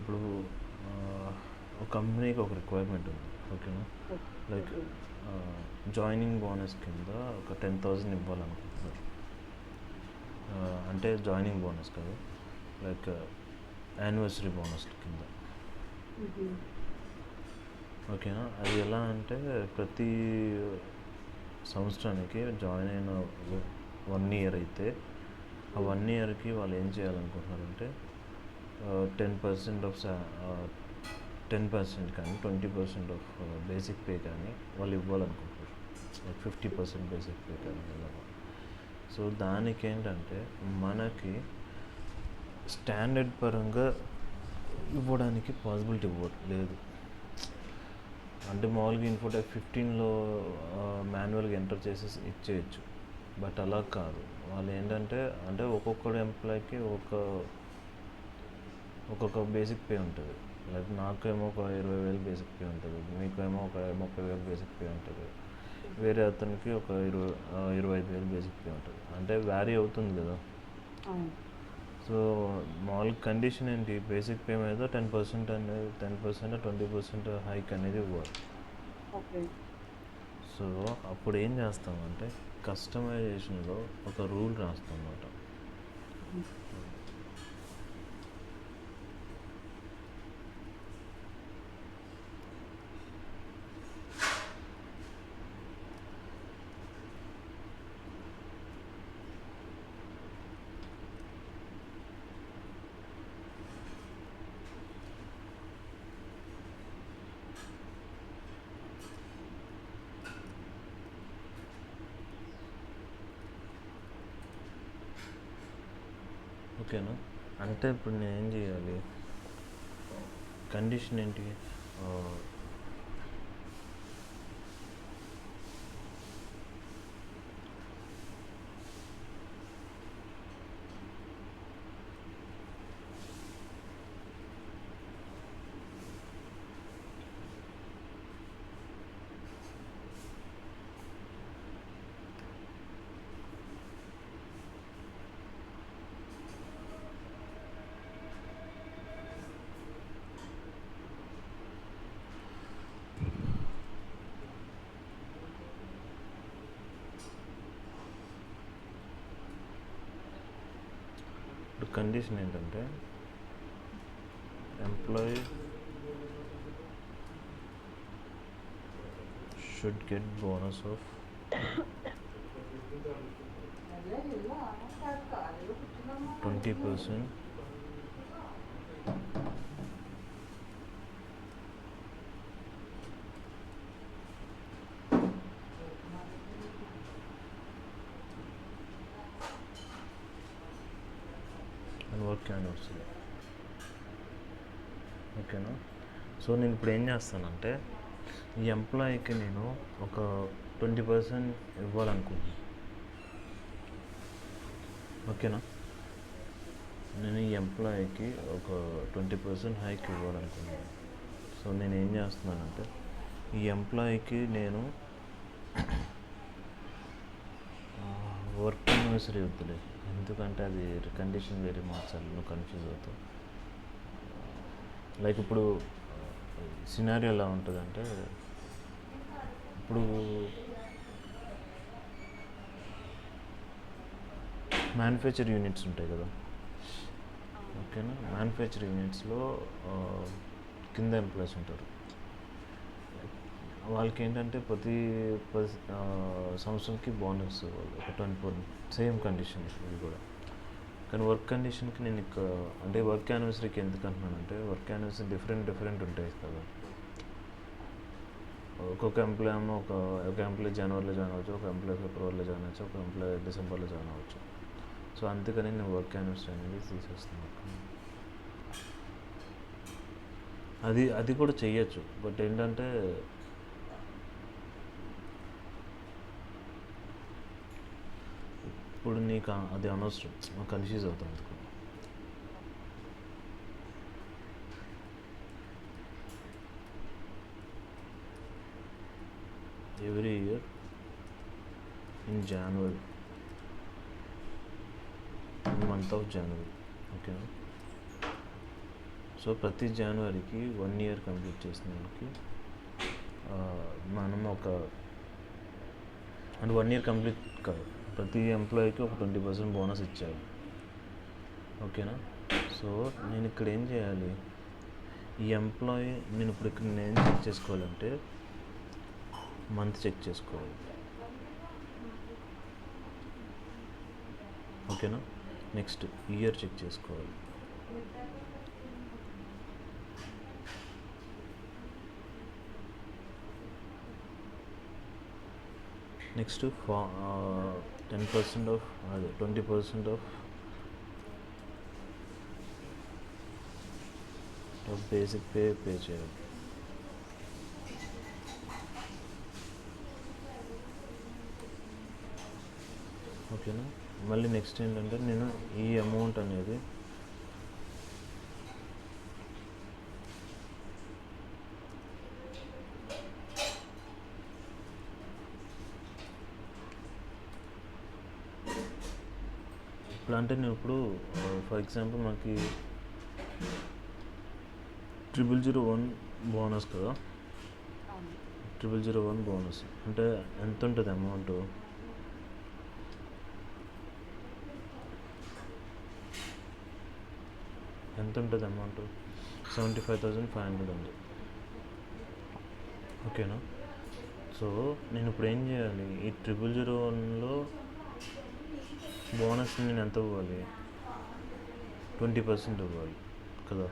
ఇప్పుడు ఆహ్, ఒక కంపెనీకి ఒక రిక్వైర్మెంట్ ఉంది. ఓకేనా? Okay. Like okay. Joining bonus కింద ఒక 10,000 ఇవ్వాలనుకుంటున్నారు. అంటే జాయినింగ్ బోనస్ కాదు, లైక్ యానివర్సరీ బోనస్ కింద. హుహు. ఓకేనా? అది ఎలా అంటే ప్రతి సంవత్సరానికి జాయిన్ అయిన 1 ఇయర్ అయితే ఆ 1 ఇయర్కి వాళ్ళు ఏం చేయాలనుకుంటున్నారంటే 10% ఆఫ్ 10% కానీ 20% ఆఫ్ బేసిక్ పే కానీ వాళ్ళు ఇవ్వాలనుకుంటున్నారు. లైక్ 50% బేసిక్ పే కానీ ఇలా. సో దానికి ఏంటంటే మనకి స్టాండర్డ్ పరంగా ఇవ్వడానికి పాసిబిలిటీ లేదు. అంటే మామూలుగా ఇన్ఫోటెక్ 15లో మాన్యువల్గా ఎంటర్ చేసేసి ఇచ్చేయచ్చు. బట్ అలా కాదు. వాళ్ళు ఏంటంటే అంటే ఒక్కొక్క ఎంప్లాయ్కి ఒక్కొక్క బేసిక్ పే ఉంటుంది. లైక్ నాకేమో ఒక 20,000 బేసిక్ పే ఉంటుంది, మీకేమో ఒక 30,000 బేసిక్ పే ఉంటుంది, వేరే అతనికి ఒక 25,000 బేసిక్ పే ఉంటుంది. అంటే వ్యారీ అవుతుంది కదా. అవును. సో మామూలు కండిషన్ ఏంటి, బేసిక్ పే మీద 10% అనేది 10% 20% హైక్ అనేది ఇవ్వాలి. ఓకే. సో అప్పుడు ఏం చేస్తామంటే కస్టమైజేషన్లో ఒక రూల్ రాస్తాం అన్నమాట. హుహు. ఓకేనా? అంటే ఇప్పుడు నేను ఏం చేయాలి, కండిషన్ ఏంటి, ఇప్పుడు కండిషన్ ఏంటంటే employee should get bonus of 20% and work anniversary. ఓకేనా? సో నేను ఇప్పుడు ఏం చేస్తానంటే ఈ ఎంప్లాయీకి నేను ఒక 20% ఇవ్వాలనుకుంటున్నాను. ఓకేనా? నేను ఈ ఎంప్లాయీకి ఒక 20% హైక్ ఇవ్వాలనుకున్నాను. సో నేను ఏం చేస్తున్నానంటే ఈ ఎంప్లాయీకి నేను వర్క్ యానివర్సరీ వద్దులే, ఎందుకంటే అది కండిషన్ వేరే మార్చాలి, నువ్వు కన్ఫ్యూజ్ అవుతావు. లైక్ ఇప్పుడు సినారియో ఎలా ఉంటుందంటే ఇప్పుడు మ్యానుఫ్యాక్చర్ యూనిట్స్ ఉంటాయి కదా. ఓకేనా? మ్యానుఫ్యాక్చర్ యూనిట్స్లో కింద ఎంప్లాయీస్ ఉంటారు. వాళ్ళకి ఏంటంటే ప్రతి సంవత్సరంకి బోనస్ ఇవ్వాలి, ఒక 24 సేమ్ కండిషన్ ఇది కూడా. కానీ వర్క్ కండిషన్కి నేను అంటే వర్క్ యానివర్సరీకి ఎందుకు అంటున్నానంటే వర్క్ యానివర్సరీ డిఫరెంట్ ఉంటాయి కదా. ఒక్కొక్క ఎంప్లాయ్ ఏమో ఒక ఎంప్లాయ్ జనవరిలో జాయిన్ అవ్వచ్చు, ఒక ఎంప్లాయ్ ఫిబ్రవరిలో జాయిన్ అవ్వచ్చు, ఒక ఎంప్లాయ్ డిసెంబర్లో జాయిన్ అవ్వచ్చు. సో అందుకని నేను వర్క్ యానివర్సరీ అనేది తీసేస్తున్నాను. అది కూడా చెయ్యొచ్చు, బట్ ఏంటంటే ఇప్పుడు నీకు అది అనవసరం, కన్ఫ్యూజ్ అవుతాం అందుకు. Every year in January, in month of January. ఓకేనా? సో ప్రతి జనవరికి 1 ఇయర్ కంప్లీట్ చేసిన వాళ్ళకి మనం అంటే 1 ఇయర్ కంప్లీట్ కాదు, ప్రతి ఎంప్లాయీకి ఒక 20% బోనస్ ఇచ్చారు. ఓకేనా? సో నేను ఇక్కడ ఏం చేయాలి, ఈ ఎంప్లాయీ నేను ఇప్పుడు ఇక్కడ నేను చెక్ చేసుకోవాలంటే మంత్ చెక్ చేసుకోవాలి. ఓకేనా? నెక్స్ట్ ఇయర్ చెక్ చేసుకోవాలి. నెక్స్ట్ 10% ఆఫ్ అదే 20% ఆఫ్ బేసిక్ పే చేయాలి. ఓకేనా? మళ్ళీ నెక్స్ట్ ఏంటంటే నేను ఈ అమౌంట్ అనేది ఇప్పుడు అంటే నేను ఇప్పుడు ఫర్ ఎగ్జాంపుల్ మనకి 0001 బోనస్ కదా, అవును. 0001 బోనస్ అంటే ఎంత ఉంటుంది అమౌంట్? ఎంత ఉంటుంది అమౌంట్? 75,500 ఉంది. ఓకేనా? సో నేను ఇప్పుడు ఏం చేయాలి, ఈ 0001లో బోనస్ నేను ఎంత ఇవ్వాలి? 20% ఇవ్వాలి కదా,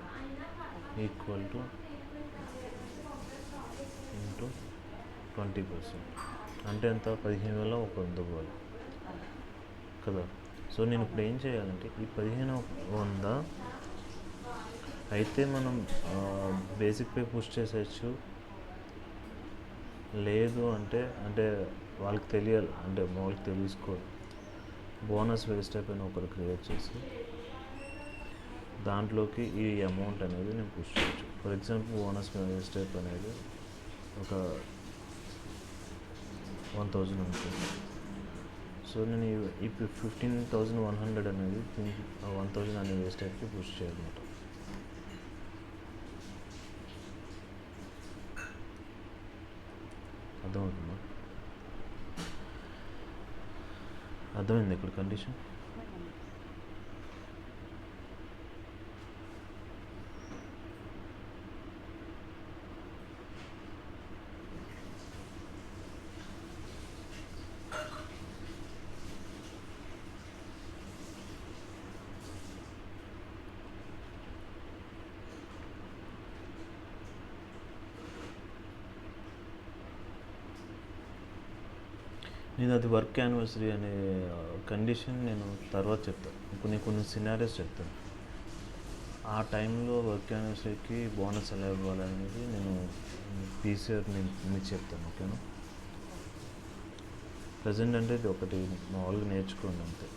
ఈక్వల్ టు ఇంటూ 20% అంటే ఎంత? 15,100 ఇవ్వాలి కదా. సో నేను ఇప్పుడు ఏం చేయాలంటే ఈ 15,100 అయితే మనం బేసిక్ పే పుష్ చేసేయచ్చు, లేదు అంటే వాళ్ళకి తెలియాలి, అంటే వాళ్ళకి తెలుసుకోవాలి. బోనస్ వేస్ట్ అయిపోయిన ఒకరు క్రియేట్ చేసి దాంట్లోకి ఈ అమౌంట్ అనేది నేను పుష్ చేయొచ్చు. ఫర్ ఎగ్జాంపుల్ బోనస్ వేస్ట్ అయిపోయి అనేది ఒక 1,000 ఉంటుంది. సో నేను ఈ 15,100 అనేది 1,000 అనేది వేస్ట్ అయిపోయి పుష్ చేయాలన్నమాట. అర్థమవుతుందా? అర్థమైంది ఇక్కడ కండిషన్? నేను అది వర్క్ యానివర్సరీ అనే కండిషన్ నేను తర్వాత చెప్తాను. ఇప్పుడు నేను కొన్ని సినారియోస్ చెప్తాను. ఆ టైంలో వర్క్ యానివర్సరీకి బోనస్ ఎలా ఇవ్వాలనేది నేను పీసీఆర్ మీకు చెప్తాను. ఓకేనా? ప్రజెంట్ అంటే ఇది ఒకటి మామూలుగా నేర్చుకోండి అంతే.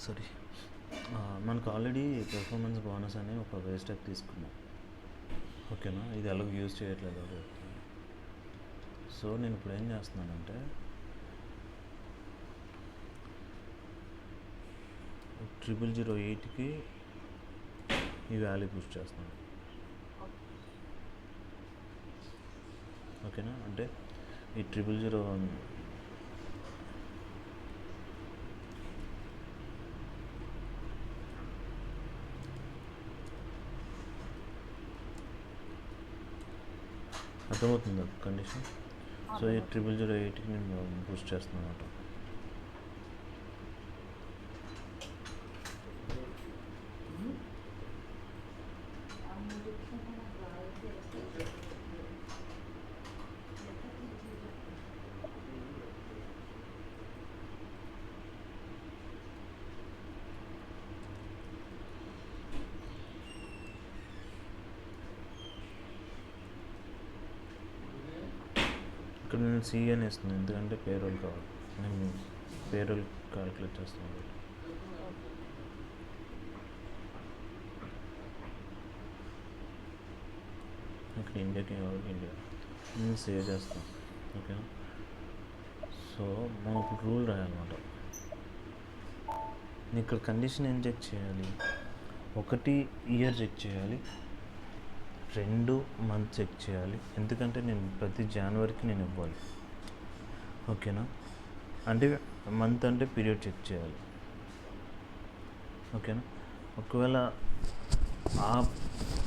సారీ, మనకు ఆల్రెడీ పెర్ఫార్మెన్స్ బోనస్ అని ఒక వేస్ట్ టైప్ తీసుకున్నాం. ఓకేనా? ఇది ఎలాగో యూజ్ చేయట్లేదు అది. సో నేను ఇప్పుడు ఏం చేస్తున్నానంటే 0008కి ఈ వాల్యూ పుష్ చేస్తున్నాను. ఓకేనా? అంటే ఈ 0001 అర్థమవుతుంది కండిషన్. సో ఈ 0008కి నేను బూస్ట్ చేస్తున్నాను అన్నమాట. ఇక్కడ నేను సి అని ఇస్తున్నాను ఎందుకంటే పేరోల్ కావాలి, నేను పేరోల్ క్యాలిక్యులేట్ చేస్తాను కాబట్టి. ఇక్కడ ఇండియాకి కావాలి, ఇండియా నేను సేవ్ చేస్తాను. ఓకేనా, సో మనం ఇప్పుడు రూల్ రాయాలన్నమాట. ఇక్కడ కండిషన్ ఏం చెక్ చేయాలి, ఒకటి ఇయర్ చెక్ చేయాలి, 2 మంత్ చెక్ చేయాలి, ఎందుకంటే నేను ప్రతి జనవరికి నేను ఇవ్వాలి. ఓకేనా, అంటే మంత్ అంటే పీరియడ్ చెక్ చేయాలి. ఓకేనా, ఒకవేళ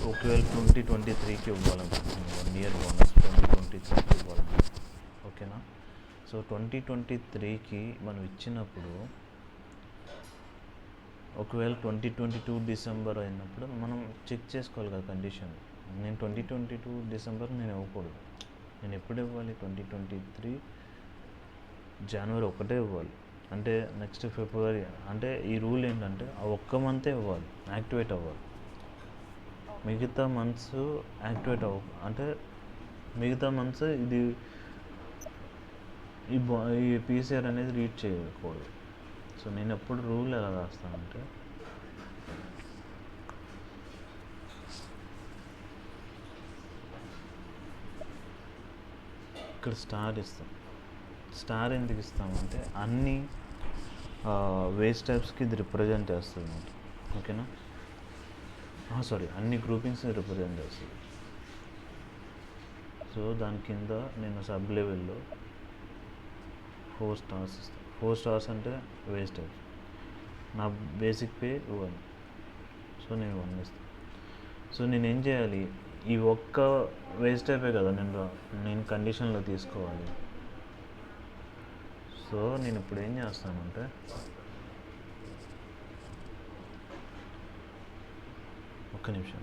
2023కి ఇవ్వాలనుకుంటున్నాను, 1 ఇయర్ బోనస్ 2023కి ఇవ్వాలనుకుంటున్నాను. ఓకేనా, సో 2023కి మనం ఇచ్చినప్పుడు ఒకవేళ 2022 డిసెంబర్ అయినప్పుడు మనం చెక్ చేసుకోవాలి కదా కండిషన్. నేను 2022 డిసెంబర్ నేను ఇవ్వకూడదు, నేను ఎప్పుడు ఇవ్వాలి, 2023 జనవరి ఒకటే ఇవ్వాలి. అంటే నెక్స్ట్ ఫిబ్రవరి, అంటే ఈ రూల్ ఏంటంటే ఆ ఒక్క మంతే ఇవ్వాలి, యాక్టివేట్ అవ్వాలి. మిగతా మంత్స్ యాక్టివేట్ అంటే మిగతా మంత్స్ ఇది ఈ పీసీఆర్ అనేది రీడ్ చేయకూడదు. సో నేను ఎప్పుడు రూల్ ఎలా రాస్తానంటే, ఇక్కడ స్టార్ ఇస్తాం. స్టార్ ఎందుకు ఇస్తామంటే అన్ని వేస్ట్ టైప్స్కి ఇది రిప్రజెంట్ చేస్తుంది అన్నమాట. ఓకేనా, సారీ, అన్ని గ్రూపింగ్స్ని రిప్రజెంట్ చేస్తుంది. సో దాని కింద నేను సబ్ లెవెల్లో 4 స్టార్స్ ఇస్తాను. 4 స్టార్స్ అంటే వేస్ట్ టైప్స్. నా బేసిక్ పే 1, సో నేను 1 ఇస్తాను. సో నేను ఏం చేయాలి, ఈ ఒక్క వేస్ట్ టైపే కదా నేను కండిషన్లో తీసుకోవాలి. సో నేను ఇప్పుడు ఏం చేస్తానంటే, ఒక్క నిమిషం,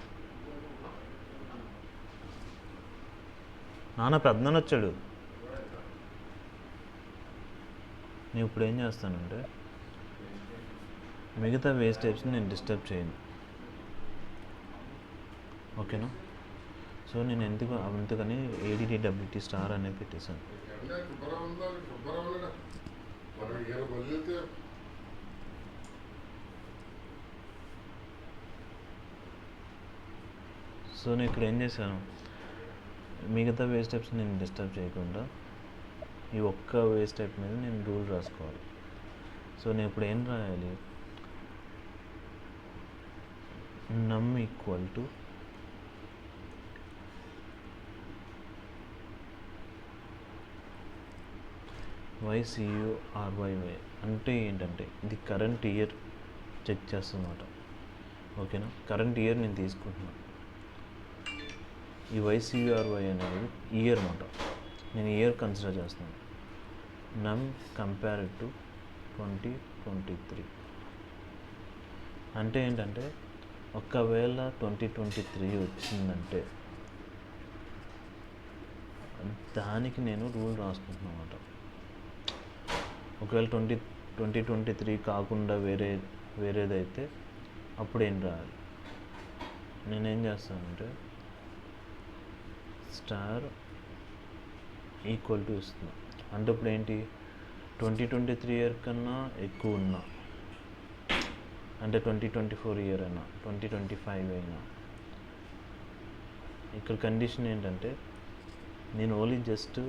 నాన్న పెద్దన వచ్చాడు. నేను ఇప్పుడు ఏం చేస్తానంటే మిగతా వేస్ట్ టైప్స్ని నేను డిస్టర్బ్ చేయను. ఓకేనా, సో నేను అందుకని ADDWT స్టార్ అనేది పెట్టేశాను. సో నేను ఇక్కడ ఏం చేశాను, మిగతా వేస్ట్ టైప్స్ నేను డిస్టర్బ్ చేయకుండా ఈ ఒక్క వేస్ట్ టైప్ మీద నేను రూల్ రాసుకోవాలి. సో నేను ఇప్పుడు ఏం రాయాలి, నమ్ ఈక్వల్ టు YCURYY అంటే ఏంటంటే ఇది కరెంట్ ఇయర్ చెక్ చేస్తున్నమాట. ఓకేనా, కరెంట్ ఇయర్ నేను తీసుకుంటున్నాను. ఈ YCURY అనేది ఇయర్ అన్నమాట, నేను ఇయర్ కన్సిడర్ చేస్తున్నాను. నమ్ కంపేర్ టు 2023 అంటే ఏంటంటే ఒకవేళ 2023 వచ్చిందంటే దానికి నేను రూల్ రాసుకుంటున్నాను అన్నమాట. ఒకవేళ 2023 కాకుండా వేరేదైతే అప్పుడు ఏం రాయాలి, నేనేం చేస్తానంటే స్టార్ ఈక్వల్ టు ఇస్తున్నా. అంటే ఇప్పుడు ఏంటి, 2023 ఇయర్ కన్నా ఎక్కువ ఉన్నా, అంటే 2024 ఇయర్ అయినా 2025 అయినా, ఇక్కడ కండిషన్ ఏంటంటే నేను ఓన్లీ జస్ట్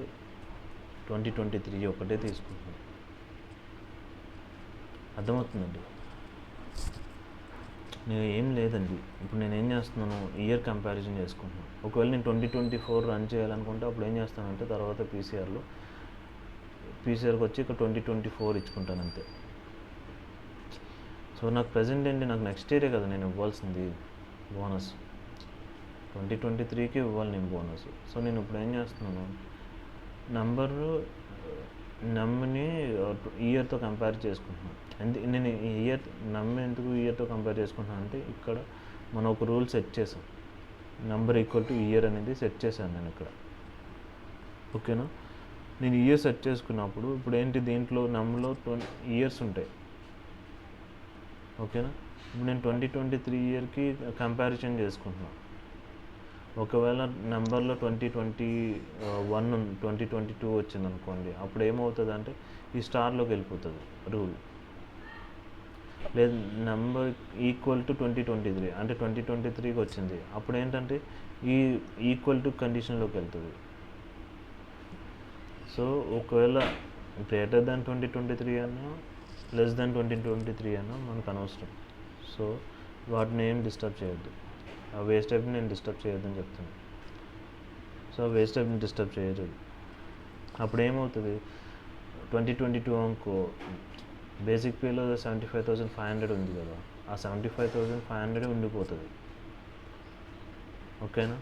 2023 ఒకటే తీసుకుంటున్నాను. అర్థమవుతుందండి, నేను ఏం లేదండి. ఇప్పుడు నేను ఏం చేస్తున్నాను, ఇయర్ కంపారిజన్ చేసుకుంటున్నాను. ఒకవేళ నేను 2024 రన్ చేయాలనుకుంటే అప్పుడు ఏం చేస్తానంటే తర్వాత పీసీఆర్కి వచ్చి ఇక్కడ 2024 ఇచ్చుకుంటాను అంతే. సో నాకు ప్రజెంట్ ఏంటి, నాకు నెక్స్ట్ ఇయరే కదా నేను ఇవ్వాల్సింది బోనస్, 2023కి ఇవ్వాలి నేను బోనస్. సో నేను ఇప్పుడు ఏం చేస్తున్నాను, నమ్ని ఇయర్తో కంపేర్ చేసుకుంటున్నాను. నేను ఎందుకు ఇయర్తో కంపేర్ చేసుకుంటున్నాను అంటే ఇక్కడ మనం ఒక రూల్ సెట్ చేసాం, నెంబర్ ఈక్వల్ టు ఇయర్ అనేది సెట్ చేశాను నేను ఇక్కడ. ఓకేనా, నేను ఇయర్ సెట్ చేసుకున్నప్పుడు ఇప్పుడు ఏంటి, దీంట్లో నమ్లో 20 ఇయర్స్ ఉంటాయి. ఓకేనా, ఇప్పుడు నేను 2023 ఇయర్కి కంపారిజన్ చేసుకుంటున్నాను. ఒకవేళ నెంబర్లో 2021 2022 వచ్చింది అనుకోండి, అప్పుడు ఏమవుతుంది అంటే ఈ స్టార్లోకి వెళ్ళిపోతుంది రూల్. లేదు నెంబర్ ఈక్వల్ టు 2023 అంటే 2023కి వచ్చింది, అప్పుడు ఏంటంటే ఈ ఈక్వల్ టు కండిషన్లోకి వెళ్తుంది. సో ఒకవేళ గ్రేటర్ దాన్ 2023 అన్నా లెస్ దాన్ 2023 అన్నా మనకు అనవసరం. సో వాటిని ఏం డిస్టర్బ్ చేయొద్దు, ఆ వేస్ట్ టైప్ని నేను డిస్టర్బ్ చేయొద్దని చెప్తున్నాను. సో వేస్ట్ టైప్ని డిస్టర్బ్ చేయొద్దు. అప్పుడు ఏమవుతుంది, 2022 అనుకో బేసిక్ పేలో 75,500 ఉంది కదా, ఆ 75,500 ఉండిపోతుంది. ఓకేనా?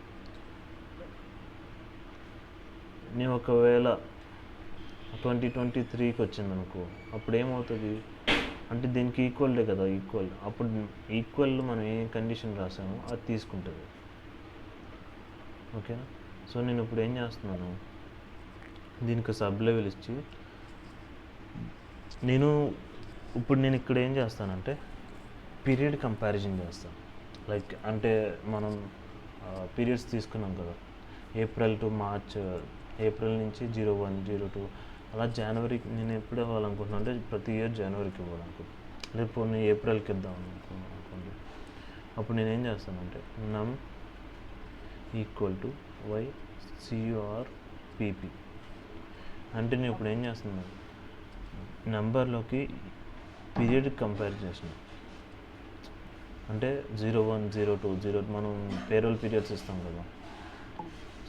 నేను ఒకవేళ 2023కి వచ్చింది అనుకో, అప్పుడు ఏమవుతుంది అంటే దీనికి ఈక్వల్డే కదా, ఈక్వల్. అప్పుడు ఈక్వల్ మనం ఏ కండిషన్ రాసామో అది తీసుకుంటుంది. ఓకేనా? సో నేను ఇప్పుడు ఏం చేస్తున్నాను, దీనికి సబ్ లెవెల్ ఇచ్చి నేను ఇక్కడ ఏం చేస్తానంటే పీరియడ్ కంపారిజన్ చేస్తాను. లైక్ అంటే మనం పీరియడ్స్ తీసుకున్నాం కదా, ఏప్రిల్ టు మార్చ్, ఏప్రిల్ నుంచి 01, 02 అలా జనవరికి నేను ఎప్పుడు ఇవ్వాలనుకుంటున్నాను అంటే ప్రతి ఇయర్ జనవరికి ఇవ్వాలనుకుంటున్నాను. రేపు నేను ఏప్రిల్కి ఇద్దాం అనుకోండి, అప్పుడు నేను ఏం చేస్తానంటే నమ్ ఈక్వల్ టు వై సియుఆర్ పీపీ అంటే నేను ఇప్పుడు ఏం చేస్తున్నాను, నెంబర్లోకి పీరియడ్ కంపేర్ చేసిన అంటే 01, 02, 0 మనం పేరోల్ పీరియడ్స్ ఇస్తాం కదా,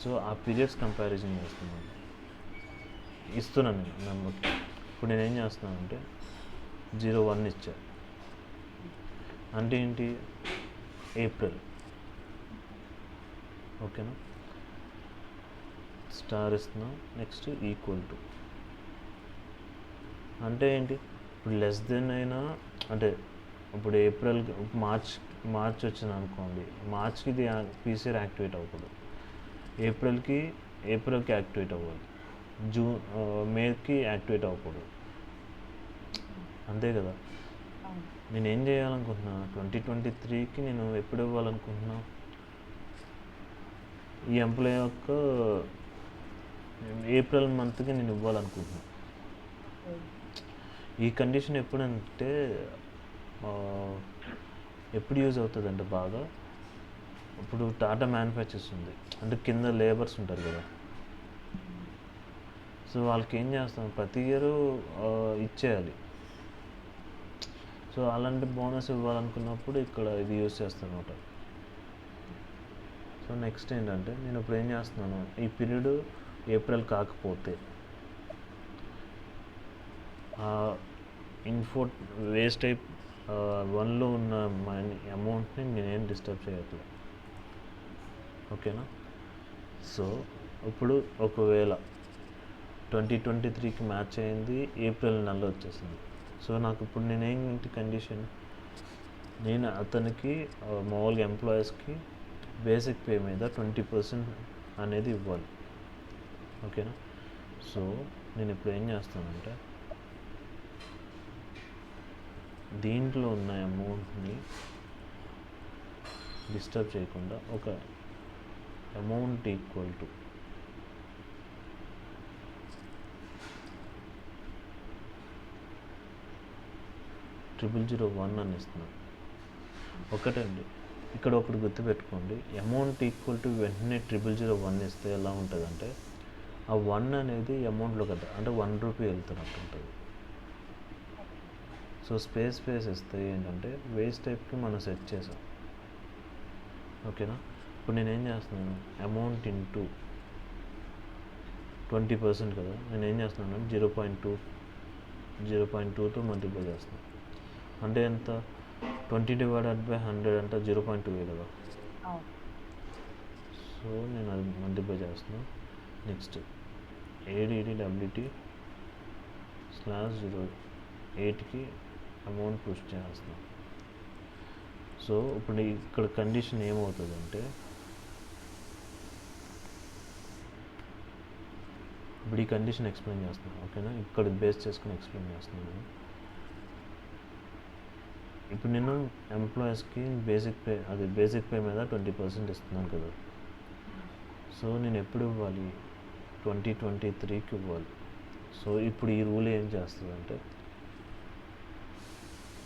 సో ఆ పీరియడ్స్ కంపారిజన్ ఇస్తున్నాను నేను నెంబర్కి. ఇప్పుడు నేను ఏం చేస్తున్నానంటే 01 ఇచ్చా అంటే ఏంటి, ఏప్రిల్. ఓకేనా? స్టార్ ఇస్తున్నా, నెక్స్ట్ ఈక్వల్ టు అంటే ఏంటి, ఇప్పుడు లెస్ దెన్ అయినా అంటే ఇప్పుడు ఏప్రిల్ మార్చ్ వచ్చింది అనుకోండి, మార్చ్కి ఇది పీసీఆర్ యాక్టివేట్ అవ్వకూడదు, ఏప్రిల్కి యాక్టివేట్ అవ్వాలి, మేకి యాక్టివేట్ అవ్వకూడదు. అంతే కదా? నేను ఏం చేయాలనుకుంటున్నా, 2023కి నేను ఎప్పుడు ఇవ్వాలనుకుంటున్నా, ఈ ఎంప్లాయీ యొక్క ఏప్రిల్ మంత్కి నేను ఇవ్వాలనుకుంటున్నా. ఈ కండిషన్ ఎప్పుడంటే ఎప్పుడు యూజ్ అవుతుంది అంటే బాగా, ఇప్పుడు టాటా మ్యానుఫ్యాక్చర్స్ ఉంది అంటే కింద లేబర్స్ ఉంటారు కదా, సో వాళ్ళకి ఏం చేస్తాం ప్రతి ఇయర్ ఇచ్చేయాలి. సో అలాంటి బోనస్ ఇవ్వాలనుకున్నప్పుడు ఇక్కడ ఇది యూజ్ చేస్తాను అనమాట. సో నెక్స్ట్ ఏంటంటే నేను ఇప్పుడు ఏం చేస్తున్నాను, ఈ పీరియడ్ ఏప్రిల్ కాకపోతే ఇన్ఫో వేస్ట్ టైప్ 1లో ఉన్న మనీ అమౌంట్ని నేనేం డిస్టర్బ్ చేయట్లేదు. ఓకేనా? సో ఇప్పుడు ఒకవేళ 2023కి మ్యాచ్ అయింది, ఏప్రిల్ నెలలో వచ్చేసింది. సో నాకు ఇప్పుడు నేనేంటి కండిషన్, నేను అతనికి మామూలుగా ఎంప్లాయీస్కి బేసిక్ పే మీద 20% అనేది ఇవ్వాలి. ఓకేనా? సో నేను ఇప్పుడు ఏం చేస్తానంటే దీంట్లో ఉన్న అమౌంట్ని డిస్టర్బ్ చేయకుండా ఒక అమౌంట్ ఈక్వల్ టు $001 అని ఇస్తున్నాను. ఒకటండి, ఇక్కడ ఒకటి గుర్తుపెట్టుకోండి, అమౌంట్ ఈక్వల్ టు వెంటనే 001 ఇస్తే ఎలా ఉంటుందంటే ఆ 1 అనేది అమౌంట్లో కదా అంటే ₹1 వెళ్తున్నట్టు ఉంటుంది. సో స్పేస్ ఇస్తే ఏంటంటే వేస్ట్ టైప్కి మనం సెట్ చేసాం. ఓకేనా? ఇప్పుడు నేనేం చేస్తున్నాను, అమౌంట్ ఇంటూ 20% కదా, నేనేం చేస్తున్నాను 0.2తో మల్టిప్లై చేస్తున్నాను. అంటే ఎంత, 20/100 అంటే 0.2 కదా. సో నేను అది మల్టిప్లై చేస్తున్నాను. నెక్స్ట్ ADDWT/08కి అమౌంట్ పుష్ చేస్తున్నాం. సో ఇప్పుడు ఇక్కడ కండిషన్ ఏమవుతుందంటే, ఇప్పుడు ఈ కండిషన్ ఎక్స్ప్లెయిన్ చేస్తున్నాను. ఓకేనా? ఇక్కడ బేస్ చేసుకుని ఎక్స్ప్లెయిన్ చేస్తున్నాను. ఇప్పుడు నేను ఎంప్లాయీస్కి బేసిక్ పే మీద 20% ఇస్తున్నాను కదా. సో నేను ఎప్పుడు ఇవ్వాలి? 2023కి ఇవ్వాలి. సో ఇప్పుడు ఈ రూల్ ఏం చేస్తుందంటే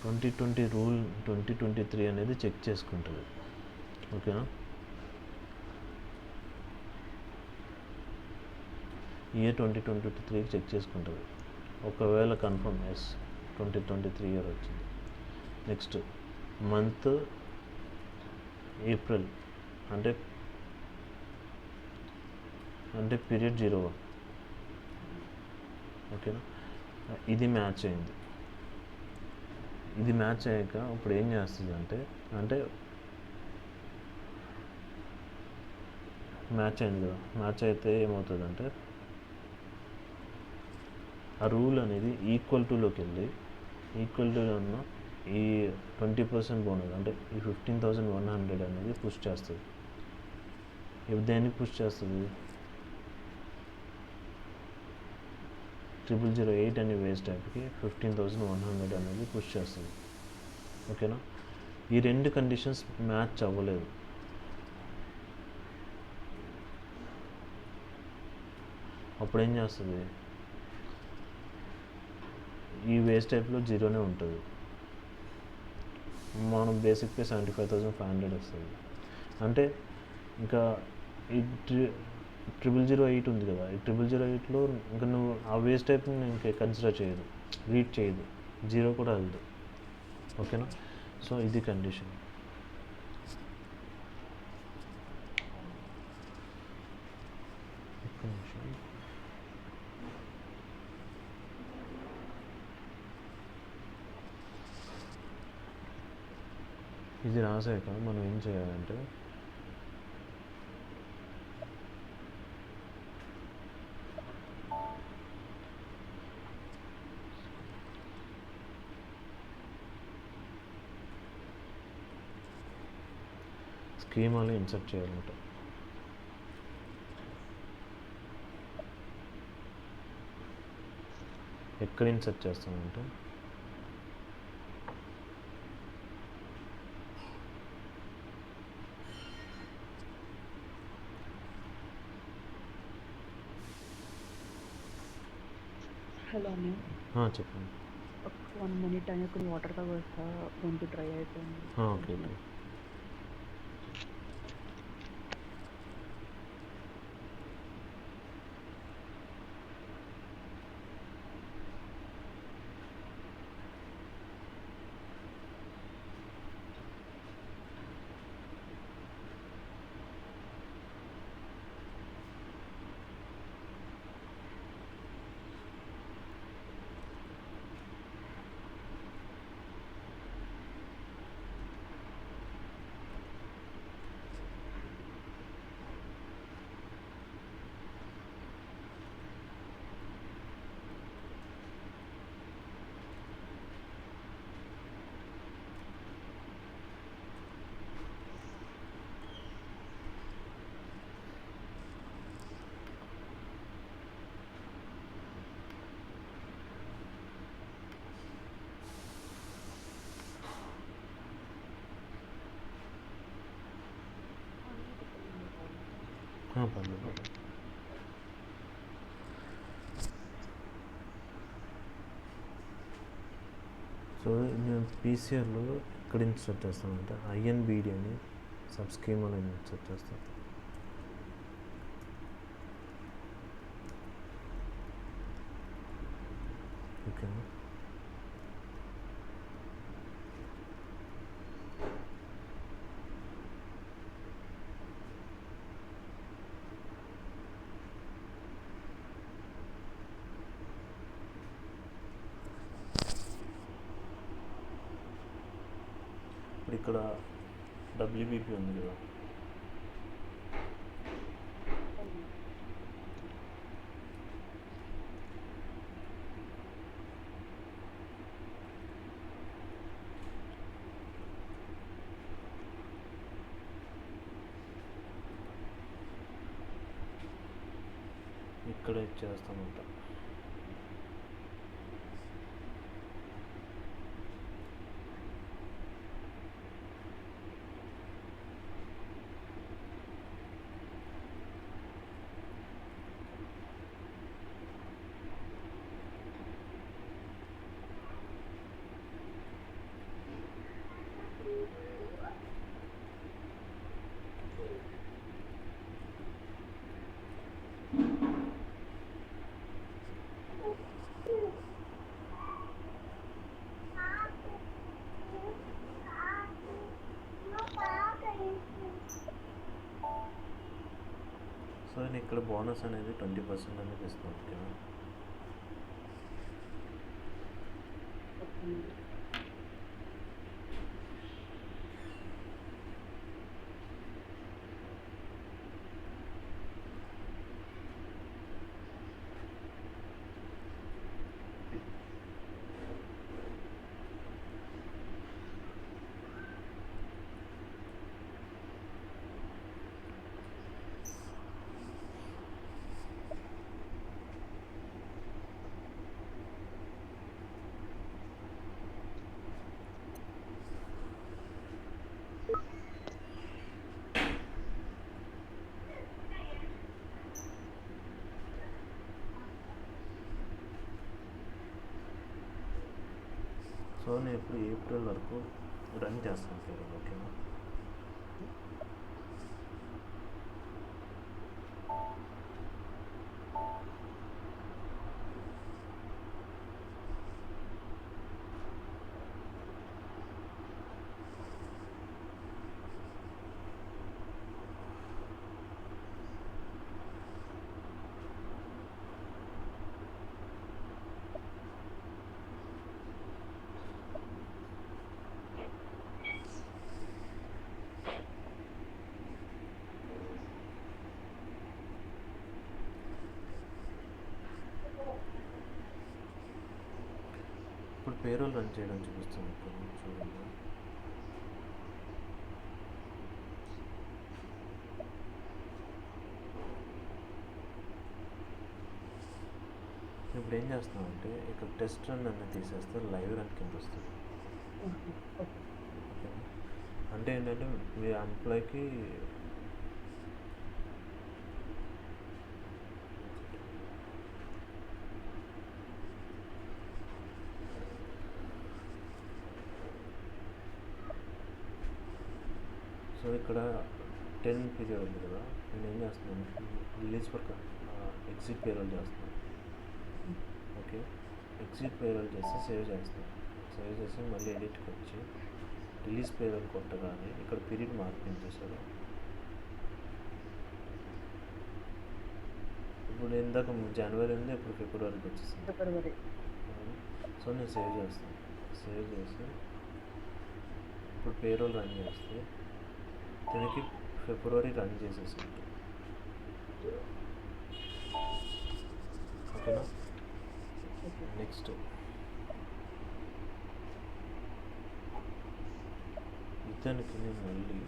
2023 అనేది చెక్ చేసుకుంటుంది. ఓకేనా? ఇయర్ 2023కి చెక్ చేసుకుంటుంది. ఒకవేళ కన్ఫర్మ్ ఎస్ 2023 ఇయర్ వచ్చింది. నెక్స్ట్ మంత్ ఏప్రిల్ అంటే పీరియడ్ 01. ఓకేనా? ఇది మ్యాచ్ అయింది. ఇది మ్యాచ్ అయ్యాక ఇప్పుడు ఏం చేస్తుంది అంటే మ్యాచ్ అయింది కదా, మ్యాచ్ అయితే ఏమవుతుందంటే ఆ రూల్ అనేది ఈక్వల్ టులోకి వెళ్ళి ఈక్వల్ టులో ఉన్న ఈ 20% బోనస్ అంటే ఈ 15,100 అనేది పుష్ చేస్తుంది. ఇప్పుడు దేనికి పుష్ చేస్తుంది? 0008 అనే వేస్ట్ టైప్కి 15,100 అనేది పుష్ చేస్తుంది. ఓకేనా? ఈ రెండు కండిషన్స్ మ్యాచ్ అవ్వలేదు. అప్పుడు ఏం చేస్తుంది? ఈ వేస్ట్ టైప్లో 0నే ఉంటుంది. మనం బేసిక్ పే 75,500 వస్తుంది. అంటే ఇంకా ఈ 0008 ఉంది కదా, ఈ 0008లో ఇంకా నువ్వు ఆ వేస్ట్ టైప్ని ఇంకా కన్సిడర్ చేయదు, రీడ్ చేయదు, 0 కూడా వెళ్ళదు. ఓకేనా? సో ఇది కండిషన్. ఇది రాసాక మనం ఏం చేయాలంటే స్కీమాలో ఇన్సర్ట్ చేయాలంట. ఎక్కడ ఇన్సర్ట్ చేస్తామంటే హలో అన్నయ్య, చెప్పండి. ఒక 1 మినిట్ అని కొన్ని వాటర్ తాగొస్తా, గొంతు డ్రై అయిపోయింది. Okay okay. పర్లేదు. సో నేను పీసీఆర్లో ఎక్కడ ఇన్సర్ట్ చేస్తానంటే ఐఎన్బిడి అని సబ్ స్కీమ్ అని ఇన్సర్ట్ చేస్తాను. ఓకేనా? ఇప్పుడు ఇక్కడ డబ్ల్యూబీపీ ఉంది కదా, ఇక్కడ ఇచ్చేస్తామంట. సో నేను ఇక్కడ బోనస్ అనేది 20% అనేది ఇస్తాను. ఓకేనా? ఓకే. సో నేను ఇప్పుడు ఏప్రిల్ వరకు రన్ చేస్తాను పేరు. ఓకేనా? ఇప్పుడు పేరోల్ రన్ చేయడం చూపిస్తాను. ఇప్పుడు చూడండి. ఇప్పుడు ఏం చేస్తున్నామంటే ఇక్కడ టెస్ట్ రన్ అనేది తీసేస్తే లైవ్ రన్ కింద వస్తుంది. ఓకే. ఓకేనా? అంటే ఏంటంటే మీ ఎంప్లాయ్కి సో ఇక్కడ 10 పీరియడ్ ఉంది కదా, నేను ఏం చేస్తున్నాను, రిలీజ్ ఫర్ ఎగ్జిట్ పేరోల్ చేస్తున్నాను. ఓకే, ఎగ్జిట్ పేరోల్ చేసి సేవ్ చేస్తాను. సేవ్ చేసి మళ్ళీ ఎడిట్కి వచ్చి రిలీజ్ పేరోల్ కొట్టగానే ఇక్కడ పీరియడ్ మార్పింగ్ చేశారు. ఇప్పుడు ఇందాక జనవరి ఉంది, ఇప్పుడు ఫిబ్రవరికి వచ్చేసింది. ఫిబ్రవరి. సో నేను సేవ్ చేస్తాను. సేవ్ చేసి ఇప్పుడు పేరోల్ రన్ చేస్తే దీనికి ఫిబ్రవరి రన్ చేసేసింది. ఓకేనా? నెక్స్ట్ ఇతనికి నేను మళ్ళీ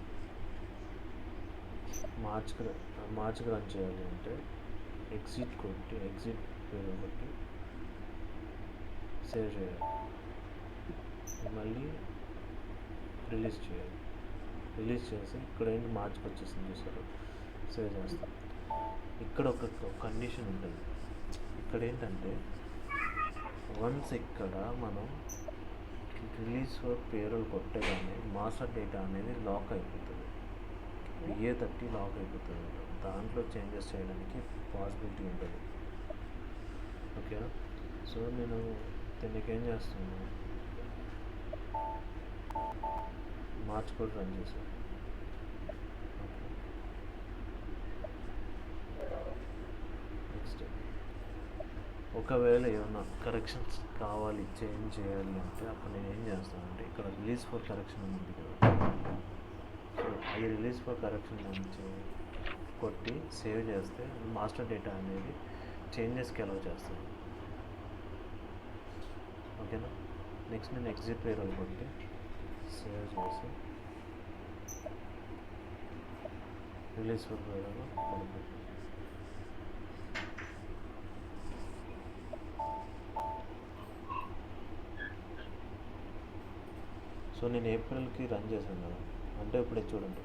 మార్చ్కి రన్ చేయాలి అంటే ఎగ్జిట్ కొట్టి ఎగ్జిట్ పేరు కొట్టి సేవ్ చేయాలి. మళ్ళీ రిలీజ్ చేయాలి. రిలీజ్ చేసి ఇక్కడ ఏంటి మార్చ్కి వచ్చేసింది చూసారు, సేవ్ చేస్తాం. ఇక్కడ ఒక కండిషన్ ఉంటుంది. ఇక్కడ ఏంటంటే వన్స్ ఇక్కడ మనం రిలీజ్ ఫర్ పేరోల్ కొట్టగానే మాస్టర్ డేటా అనేది లాక్ అయిపోతుంది. PA30 లాక్ అయిపోతుంది. దాంట్లో చేంజెస్ చేయడానికి పాసిబిలిటీ ఉంటుంది. ఓకేనా? సో నేను దీనికి ఏం చేస్తున్నాను, మార్చ్ కూడా రన్ చేశాను. నెక్స్ట్ ఒకవేళ ఏమన్నా కరెక్షన్స్ కావాలి, చేంజ్ చేయాలి అంటే అప్పుడు నేను ఏం చేస్తానంటే ఇక్కడ రిలీజ్ ఫర్ కరెక్షన్ ఉంది కదా, సో ఈ రిలీజ్ ఫర్ కరెక్షన్ నుంచి కొట్టి సేవ్ చేస్తే మాస్టర్ డేటా అనేది చేంజెస్కి అలౌ చేస్తాను. ఓకేనా? నెక్స్ట్ నేను ఎగ్జిట్ పేరోల్ కొట్టి సేవ్ చేసి రిలీజ్ ఫర్ పేరోల్ కొడుతుంది. సో నేను ఏప్రిల్కి రన్ చేశాను కదా, అంటే ఇప్పుడు చూడండి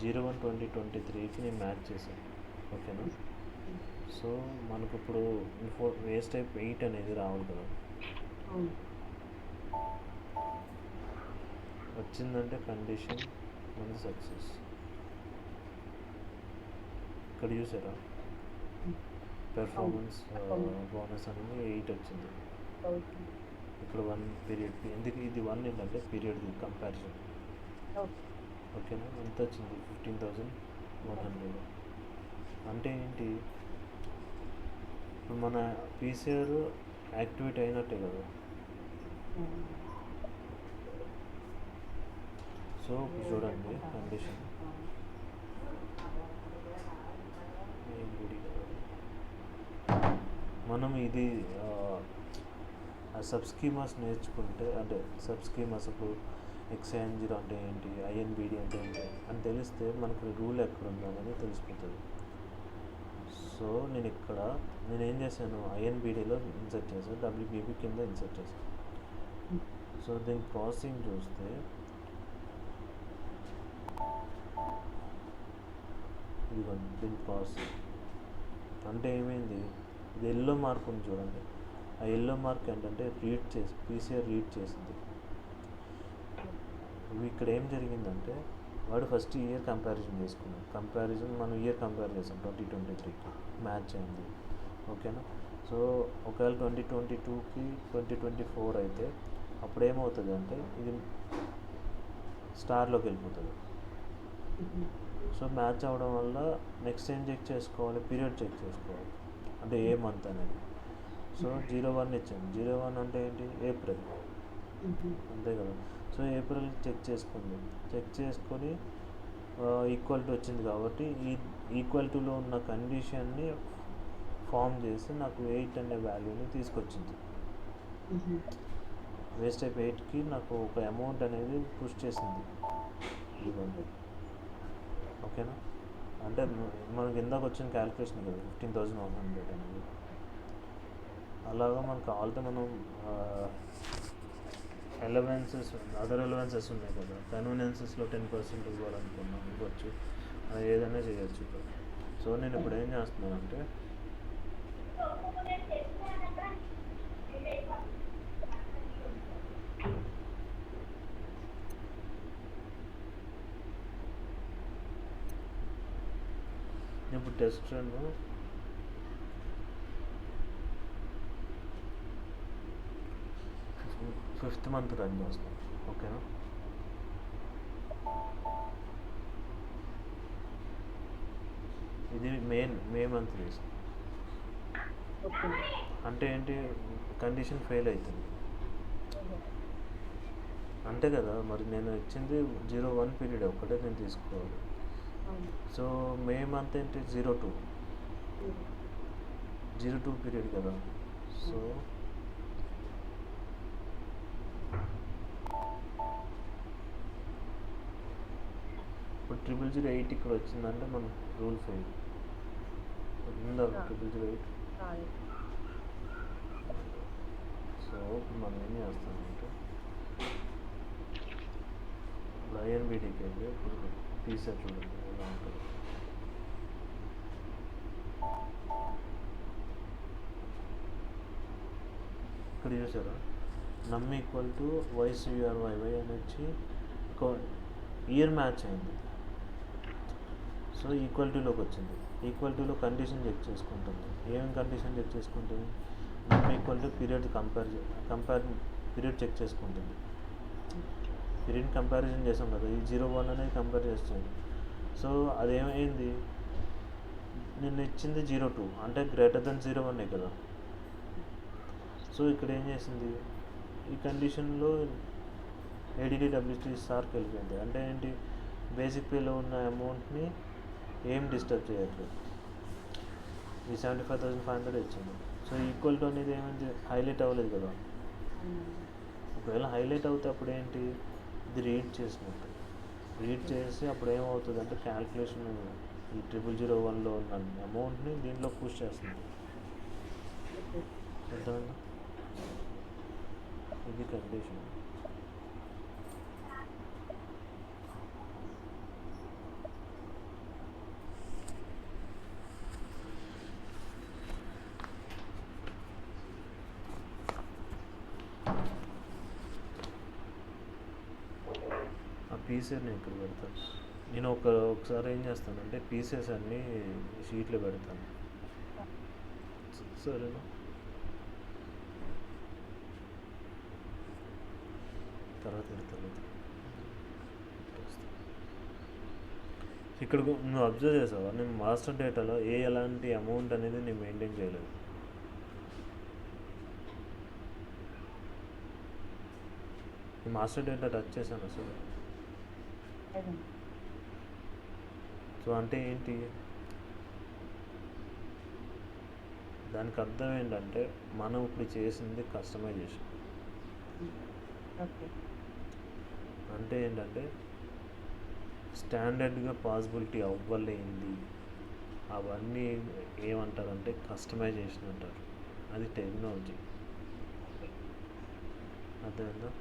01/2023కి నేను మ్యాచ్ చేశాను. ఓకేనా? సో మనకు ఇప్పుడు వేస్ట్ టైప్ 8 అనేది రావాలి కదా, వచ్చిందంటే కండిషన్ మనది సక్సెస్. ఇక్కడ చూసారా పెర్ఫార్మెన్స్ బోనస్ అనేది 8 వచ్చింది. ఇక్కడ 1 పీరియడ్, ఎందుకు ఇది 1 ఏంటంటే పీరియడ్ కంపారిజన్. ఓకేనా? ఎంత వచ్చింది? 15,100. అంటే ఏంటి, ఇప్పుడు మన పీసీఆర్ యాక్టివేట్ అయినట్టే కదా. సో ఇప్పుడు చూడండి కండిషన్ మనం ఇది సబ్ స్కీమాస్ నేర్చుకుంటే, అంటే సబ్ స్కీమాస్ ఇప్పుడు XIN0 అంటే ఏంటి, INBD అంటే ఏంటి అని తెలిస్తే మనకు రూల్ ఎక్కడ ఉందో అనేది తెలిసిపోతుంది. సో నేను ఏం చేశాను, INBDలో ఇన్సర్ట్ చేశాను, WBB కింద ఇన్సర్ట్ చేశాను. సో దీని ప్రాసెసింగ్ చూస్తే ఇదిగోండి దీని ప్రాసెసింగ్ అంటే ఏమైంది, ఇది ఎల్లో మార్క్ ఉంది చూడండి. ఆ ఎల్లో మార్క్ ఏంటంటే పీసీఆర్ రీడ్ చేసింది. ఇక్కడ ఏం జరిగిందంటే వాడు ఫస్ట్ ఇయర్ కంపారిజన్ చేసుకున్నాడు. మనం ఇయర్ కంపేర్ చేసాం 2023కి మ్యాచ్ అయింది, ఓకేనా. సో ఒకవేళ 2022కి 2024 అయితే అప్పుడు ఏమవుతుంది అంటే ఇది స్టార్లోకి వెళ్ళిపోతుంది. సో మ్యాచ్ అవ్వడం వల్ల నెక్స్ట్ ఏం చెక్ చేసుకోవాలి, పీరియడ్ చెక్ చేసుకోవాలి, అంటే ఏ మంత్ అనేది. సో 01 ఇచ్చాను. 01 అంటే ఏంటి, ఏప్రిల్, అంతే కదా. సో ఏప్రిల్ చెక్ చేసుకొని ఈక్వాలిటీ వచ్చింది కాబట్టి ఈ ఈక్వాలిటీలో ఉన్న కండిషన్ని ఫామ్ చేసి నాకు 8 అనే వాల్యూని తీసుకొచ్చింది. వేస్ట్ టైప్ 8కి నాకు ఒక అమౌంట్ అనేది పుష్ చేసింది, ఇదిగోండి, ఓకేనా. అంటే మనకి ఇందాక వచ్చిన క్యాలిక్యులేషన్ కదా 15,100 అనేది. అలాగా మనకు కావాలంటే మనం అదర్ అలవెన్సెస్ ఉన్నాయి కదా, కన్వీనియన్సెస్లో 10% ఇవ్వాలనుకున్నాం, ఇవ్వచ్చు, అది ఏదైనా చేయొచ్చు. సో నేను ఇప్పుడు ఏం చేస్తున్నానంటే ఇప్పుడు test run 5th month run చేస్తాం, ఓకేనా. ఇది మే మంత్ చేస్తాం. అంటే ఏంటి, కండిషన్ ఫెయిల్ అవుతుంది అంతే కదా. మరి నేను ఇచ్చింది 01 పీరియడ్ ఒక్కటే నేను తీసుకోవాలి. సో మే మంత్ ఏంటి 02 పీరియడ్ కదా. సో ఇప్పుడు 0008 ఇక్కడ వచ్చిందంటే మన రూల్ ఫెయిల్ ఉందా 0008. సో మనం ఏం చేస్తామంటే ఇప్పుడు INBDకి వెళ్ళి ఇప్పుడు పీసీఆర్ చూడండి ఎలా ఉంటుంది. ఇక్కడ చూసారా, నమ్ ఈక్వల్ టు YCURYY అని వచ్చి ఒక ఇయర్ మ్యాచ్ అయింది. సో ఈక్వాలిటీలోకి వచ్చింది. ఈక్వాలిటీలో కండిషన్ చెక్ చేసుకుంటుంది. ఏమేమి కండిషన్ చెక్ చేసుకుంటుంది, num equal to period period check చేసుకుంటుంది. పీరియడ్ కంపారిజన్ చేసాం కదా, ఈ 01 అనేది కంపేర్ చేస్తుంది. సో అదేమైంది, నిన్న ఇచ్చింది 02 అంటే గ్రేటర్ దెన్ 01 కదా. సో ఇక్కడ ఏం చేసింది, ఈ కండిషన్లో ADDWT స్టార్కి వెళ్ళిపోయింది. అంటే ఏంటి, బేసిక్ పేలో ఉన్న అమౌంట్ని ఏం డిస్టర్బ్ చేయట్లేదు. ఈ 75,500 ఇచ్చింది. సో ఈక్వల్ టు అనేది ఏమైంది, హైలైట్ అవ్వలేదు కదా. ఒకవేళ హైలైట్ అవుతే అప్పుడు ఏంటి, ఇది రీడ్ చేసినట్టు. రీడ్ చేసి అప్పుడు ఏమవుతుంది అంటే క్యాల్కులేషన్ ఈ 0001లో ఉన్న అమౌంట్ని దీంట్లో పుష్ చేస్తుంది. అర్థమైందా, ఇది కండిషన్. పీసెస్ని ఇక్కడ పెడతాను నేను. ఒకసారి ఏం చేస్తానంటే పీసెస్ అన్నీ షీట్లో పెడతాను, సరేనా. తర్వాత పెడతాను. ఇక్కడ నువ్వు అబ్జర్వ్ చేసావా, నేను మాస్టర్ డేటాలో ఎలాంటి అమౌంట్ అనేది నేను మెయింటైన్ చేయలేదు. ఈ మాస్టర్ డేటా టచ్ చేశాను అసలు. లేదండి. సో అంటే ఏంటి, దానికి అర్థం ఏంటంటే మనం ఇప్పుడు చేసింది కస్టమైజేషన్. ఓకే. అంటే ఏంటంటే స్టాండర్డ్గా పాసిబిలిటీ అవ్వలేంది అవన్నీ ఏమంటారంటే కస్టమైజేషన్ అంటారు. అది టెక్నాలజీ. ఓకే. అర్థమైందా?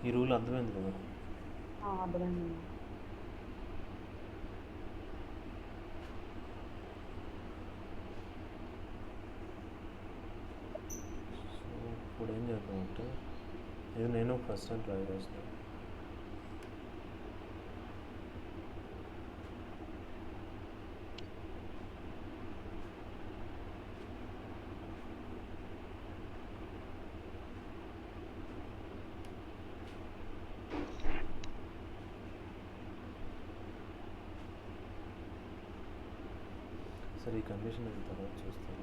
ఈ రూల్ అర్థమైంది కదా? అర్థమైంది. సో ఇప్పుడు ఏం చేద్దామంటే ఇది నేను ఫస్ట్ టైం ట్రై చేస్తాను. సరే ఈ కండిషన్ అయిన తర్వాత చూస్తాను.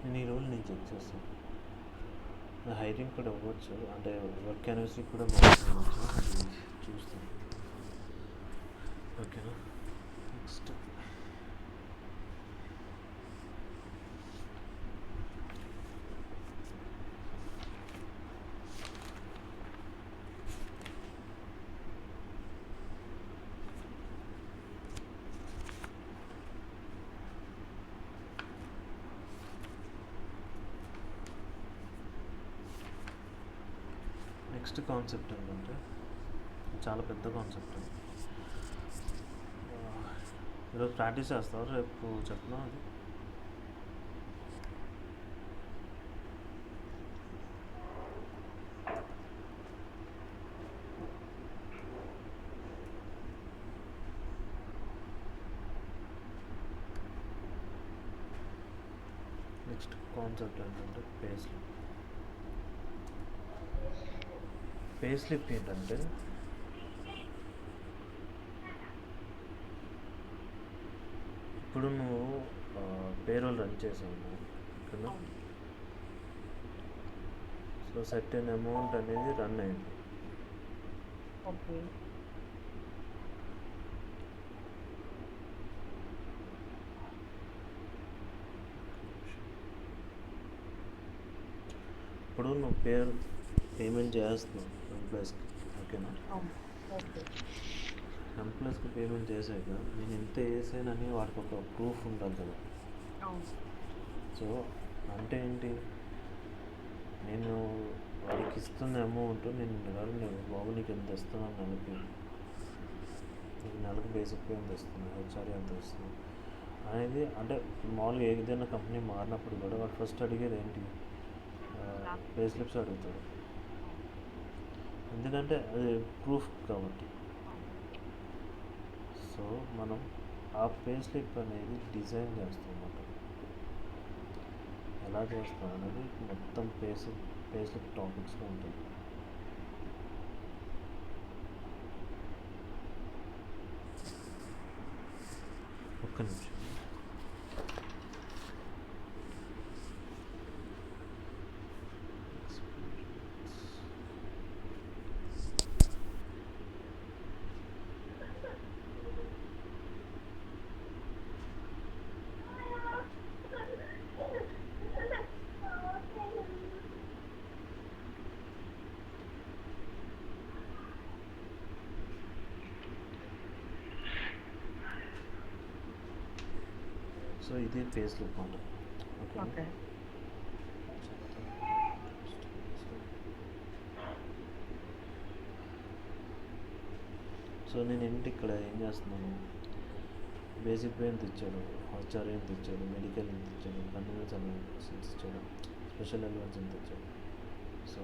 నేను ఈ రోజు నేను చెక్ చేస్తాను. నా హైరింగ్ కూడా అవ్వచ్చు, అంటే వర్క్ యానివర్సరీ కూడా మార్చుకోవచ్చు. అది చూస్తాను. ఓకేనా? నెక్స్ట్ నెక్స్ట్ కాన్సెప్ట్ ఏంటంటే చాలా పెద్ద కాన్సెప్ట్. ఈరోజు ప్రాక్టీస్ చేస్తావు, రేపు చెప్పనా అది. నెక్స్ట్ కాన్సెప్ట్ ఏంటంటే పే స్లిప్ ఏంటంటే ఇప్పుడు నువ్వు పేరోల్ రన్ చేసావు కదా, సో సర్టెన్ అమౌంట్ అనేది రన్ అయింది. ఓకే. ఇప్పుడు నువ్వు పేమెంట్ చేస్తున్నాం ఎంప్లాయీస్కి, ఓకేనా? అవును. ఓకే. ఎంప్లాయీస్కి పేమెంట్ చేశాక నేను ఇంత వేసానని వాడికి ఒక ప్రూఫ్ ఉండాలి కదా. అవును. సో అంటే ఏంటి, నేను వాడికి ఇస్తున్న అమౌంట్ నేను బాబు నీకు ఎంత ఇస్తున్నాను నెలకి, నీకు నెలకు బేసిక్ పే ఎంత ఇస్తున్నాను, హెచ్ఆర్ఏ ఎంత ఇస్తున్నాను అనేది. అంటే మామూలుగా ఏదైనా కంపెనీ మారినప్పుడు కూడా వాడు ఫస్ట్ అడిగేది ఏంటి, పే స్లిప్స్ అడుగుతాడు. ఎందుకంటే అది ప్రూఫ్ కాబట్టి. సో మనం ఆ పే స్లిప్ అనేది డిజైన్ చేస్తాం అన్నమాట. ఎలా చేస్తాం అనేది మొత్తం పే స్లిప్ టాపిక్స్లో ఉంటుంది. ఒక్క నిమిషం. సో ఇది పే స్లిప్ అన్నమాట. ఓకే. సో నేను ఏంటి ఇక్కడ ఏం చేస్తున్నాను, బేసిక్ పే ఎంత ఇచ్చాడు, హెచ్ఆర్ఏ ఎంత ఇచ్చాడు, మెడికల్ ఎంత ఇచ్చాడు, కంటిన్యూస్ అలవెన్స్ ఎంత ఇచ్చాడు, స్పెషల్ అలవెన్స్ ఎంత ఇచ్చాడు. సో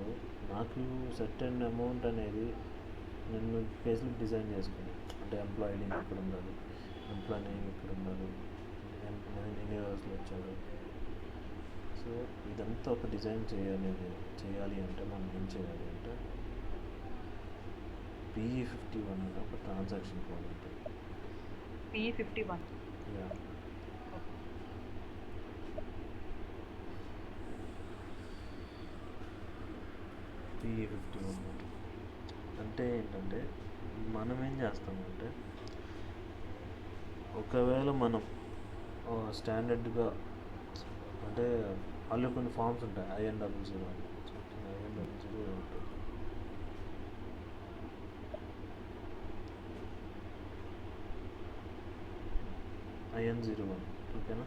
నాకు సర్టెన్ అమౌంట్ అనేది నేను పే స్లిప్ డిజైన్ చేసుకున్నాను. అంటే ఎంప్లాయీ ఐడి ఇక్కడ ఉండాలి, ఎంప్లాయీ నేమ్ ఇక్కడ ఉండాలి, ఎన్ని అవర్స్లో వచ్చాడు. సో ఇదంతా ఒక డిజైన్ చేయాలి అంటే మనం ఏం చేయాలి అంటే PE51 అనే ఒక ట్రాన్సాక్షన్ కోడ్ ఉంటుంది. PE51. యా, PE51 అంటే ఏంటంటే మనం ఏం చేస్తామంటే ఒకవేళ మనం స్టాండర్డ్గా అంటే వాళ్ళు కొన్ని ఫామ్స్ ఉంటాయి, IN00 ఉంటుంది. IN01, ఓకేనా?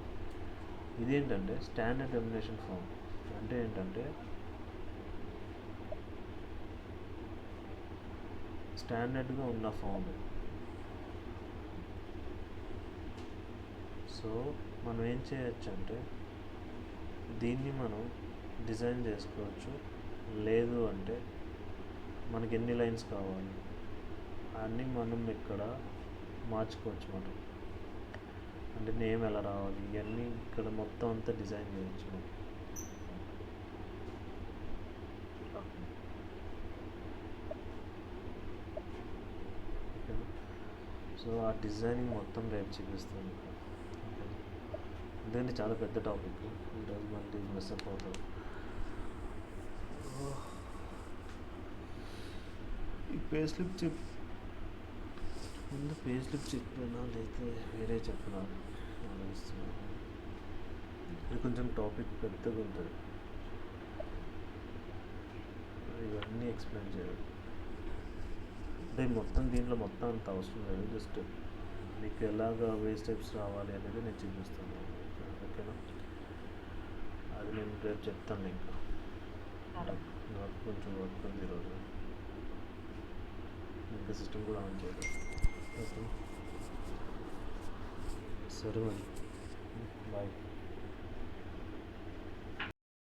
ఇదేంటంటే స్టాండర్డ్ ఎలిమినేషన్ ఫామ్. అంటే ఏంటంటే స్టాండర్డ్గా ఉన్న ఫామ్. సో మనం ఏం చేయొచ్చు అంటే దీన్ని మనం డిజైన్ చేసుకోవచ్చు. లేదు అంటే మనకి ఎన్ని లైన్స్ కావాలి అన్నీ మనం ఇక్కడ మార్చుకోవచ్చు మనం. అంటే నేమ్ ఎలా రావాలి ఇవన్నీ ఇక్కడ మొత్తం అంతా డిజైన్ చేయొచ్చు మనం. ఓకేనా? సో ఆ డిజైనింగ్ మొత్తం రేపు చూపిస్తాను. ఎందుకంటే చాలా పెద్ద టాపిక్, ఈరోజు మళ్ళీ మిస్అప్ అవుతారు. ఈ పే స్లిప్ ముందు పే స్లిప్ చెప్పినా లేకపోతే వేరే చెప్పినా ఆలోచిస్తున్నాను. ఇది కొంచెం టాపిక్ పెద్దగా ఉంటుంది, ఇవన్నీ ఎక్స్ప్లెయిన్ చేయాలి. అంటే మొత్తం దీంట్లో మొత్తం అంత అవసరం లేదు, జస్ట్ మీకు ఎలాగ వేస్ట్ టైప్స్ రావాలి అనేది నేను చూపిస్తాను. ఓకేనా? అది నేను రేపు చెప్తాను. ఇంకా నాకు కొంచెం వర్క్ ఉంది ఈరోజు, ఇంకా సిస్టమ్ కూడా ఆన్ చేయలేదు. ఓకే, సరే మరి, బాయ్.